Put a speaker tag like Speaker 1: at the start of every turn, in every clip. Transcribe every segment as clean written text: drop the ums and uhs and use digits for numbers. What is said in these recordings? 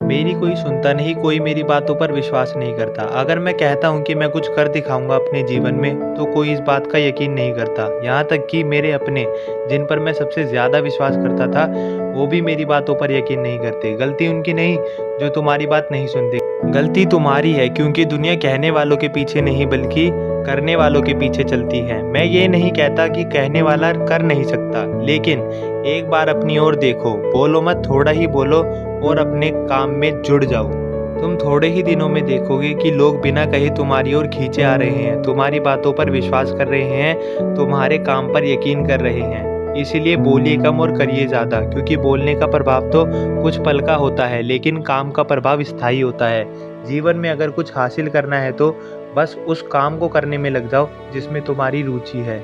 Speaker 1: मेरी कोई सुनता नहीं, कोई मेरी बातों पर विश्वास नहीं करता। अगर मैं कहता हूँ कि मैं कुछ कर दिखाऊँगा अपने जीवन में, तो कोई इस बात का यकीन नहीं करता। यहाँ तक कि मेरे अपने, जिन पर मैं सबसे ज़्यादा विश्वास करता था, वो भी मेरी बातों पर यकीन नहीं करते। गलती उनकी नहीं, जो तुम्हारी बात नहीं सुनते। गलती तुम्हारी है, क्योंकि दुनिया कहने वालों के पीछे नहीं, बल्कि करने वालों के पीछे चलती है। मैं ये नहीं कहता कि कहने वाला कर नहीं सकता, लेकिन एक बार अपनी ओर देखो, बोलो मत, थोड़ा ही बोलो और अपने काम में जुड़ जाओ। तुम थोड़े ही दिनों में देखोगे कि लोग बिना कहे तुम्हारी ओर खींचे आ रहे हैं, तुम्हारी बातों पर विश्वास कर रहे हैं, तुम्हारे काम पर यकीन कर रहे हैं। इसीलिए बोलिए कम और करिए ज़्यादा, क्योंकि बोलने का प्रभाव तो कुछ पल का होता है, लेकिन काम का प्रभाव स्थायी होता है। जीवन में अगर कुछ हासिल करना है तो बस उस काम को करने में लग जाओ जिसमें तुम्हारी रुचि है।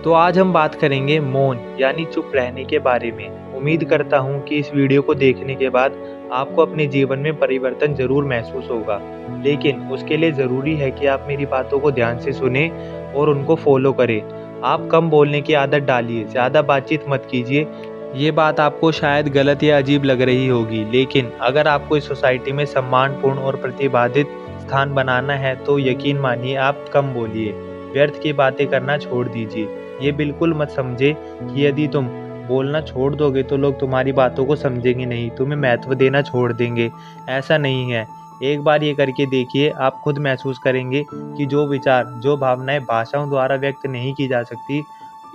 Speaker 1: तो आज हम बात करेंगे मौन यानी चुप रहने के बारे में। उम्मीद करता हूँ कि इस वीडियो को देखने के बाद आपको अपने जीवन में परिवर्तन ज़रूर महसूस होगा। लेकिन उसके लिए ज़रूरी है कि आप मेरी बातों को ध्यान से सुनें और उनको फॉलो करें। आप कम बोलने की आदत डालिए, ज़्यादा बातचीत मत कीजिए। ये बात आपको शायद गलत या अजीब लग रही होगी, लेकिन अगर आपको इस सोसाइटी में सम्मानपूर्ण और प्रतिबाधित स्थान बनाना है तो यकीन मानिए आप कम बोलिए। व्यर्थ की बातें करना छोड़ दीजिए। ये बिल्कुल मत समझे कि यदि तुम बोलना छोड़ दोगे तो लोग तुम्हारी बातों को समझेंगे नहीं, तुम्हें महत्व देना छोड़ देंगे। ऐसा नहीं है। एक बार ये करके देखिए, आप खुद महसूस करेंगे कि जो विचार, जो भावनाएं भाषाओं द्वारा व्यक्त नहीं की जा सकती,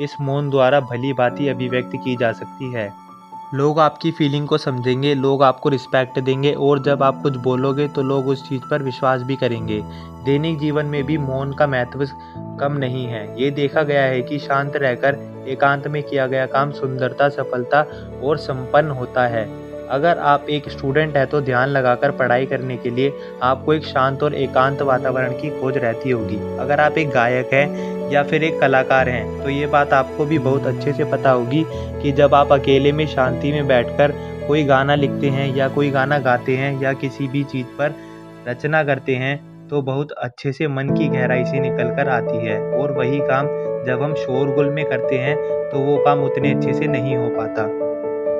Speaker 1: इस मौन द्वारा भली भांति अभिव्यक्त की जा सकती है। लोग आपकी फीलिंग को समझेंगे, लोग आपको रिस्पेक्ट देंगे और जब आप कुछ बोलोगे तो लोग उस चीज़ पर विश्वास भी करेंगे। दैनिक जीवन में भी मौन का महत्व कम नहीं है। ये देखा गया है कि शांत रहकर एकांत में किया गया काम सुंदरता, सफलता और संपन्न होता है। अगर आप एक स्टूडेंट हैं तो ध्यान लगाकर पढ़ाई करने के लिए आपको एक शांत और एकांत वातावरण की खोज रहती होगी। अगर आप एक गायक हैं या फिर एक कलाकार हैं तो ये बात आपको भी बहुत अच्छे से पता होगी कि जब आप अकेले में शांति में बैठकर कोई गाना लिखते हैं या कोई गाना गाते हैं या किसी भी चीज़ पर रचना करते हैं तो बहुत अच्छे से मन की गहराई से निकल कर आती है। और वही काम जब हम शोरगुल में करते हैं तो वो काम उतने अच्छे से नहीं हो पाता।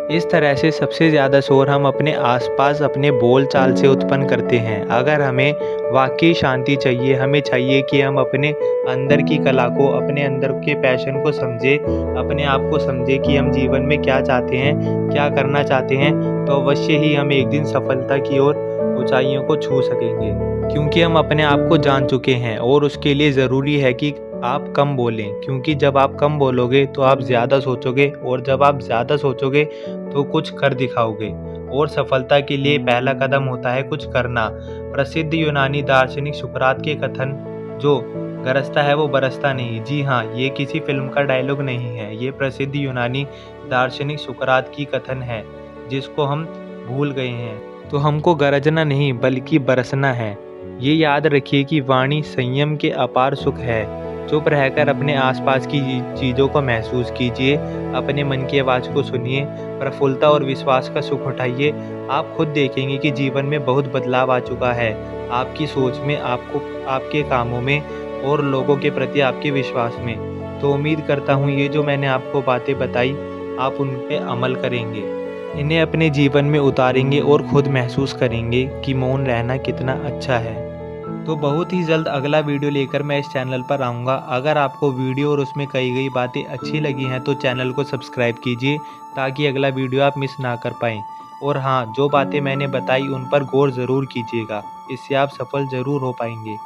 Speaker 1: इस तरह से सबसे ज़्यादा शोर हम अपने आसपास अपने बोल चाल से उत्पन्न करते हैं। अगर हमें वाकई शांति चाहिए, हमें चाहिए कि हम अपने अंदर की कला को, अपने अंदर के पैशन को समझें, अपने आप को समझें कि हम जीवन में क्या चाहते हैं, क्या करना चाहते हैं, तो अवश्य ही हम एक दिन सफलता की ओर ऊंचाइयों को छू सकेंगे। क्योंकि हम अपने आप को जान चुके हैं और उसके लिए ज़रूरी है कि आप कम बोलें, क्योंकि जब आप कम बोलोगे तो आप ज़्यादा सोचोगे और जब आप ज़्यादा सोचोगे तो कुछ कर दिखाओगे। और सफलता के लिए पहला कदम होता है कुछ करना। प्रसिद्ध यूनानी दार्शनिक सुकरात के कथन, जो गरजता है वो बरसता नहीं। जी हाँ, ये किसी फिल्म का डायलॉग नहीं है, ये प्रसिद्ध यूनानी दार्शनिक सुकरात की कथन है जिसको हम भूल गए हैं। तो हमको गरजना नहीं बल्कि बरसना है। ये याद रखिए कि वाणी संयम के अपार सुख है। चुप रहकर अपने आसपास की चीज़ों को महसूस कीजिए, अपने मन की आवाज़ को सुनिए, प्रफुल्लता और विश्वास का सुख उठाइए। आप खुद देखेंगे कि जीवन में बहुत बदलाव आ चुका है, आपकी सोच में, आपके कामों में और लोगों के प्रति आपके विश्वास में। तो उम्मीद करता हूँ ये जो मैंने आपको बातें बताई, आप उन पे अमल करेंगे, इन्हें अपने जीवन में उतारेंगे और खुद महसूस करेंगे कि मौन रहना कितना अच्छा है। तो बहुत ही जल्द अगला वीडियो लेकर मैं इस चैनल पर आऊँगा। अगर आपको वीडियो और उसमें कही गई बातें अच्छी लगी हैं तो चैनल को सब्सक्राइब कीजिए ताकि अगला वीडियो आप मिस ना कर पाएँ। और हाँ, जो बातें मैंने बताई उन पर गौर ज़रूर कीजिएगा, इससे आप सफल ज़रूर हो पाएंगे।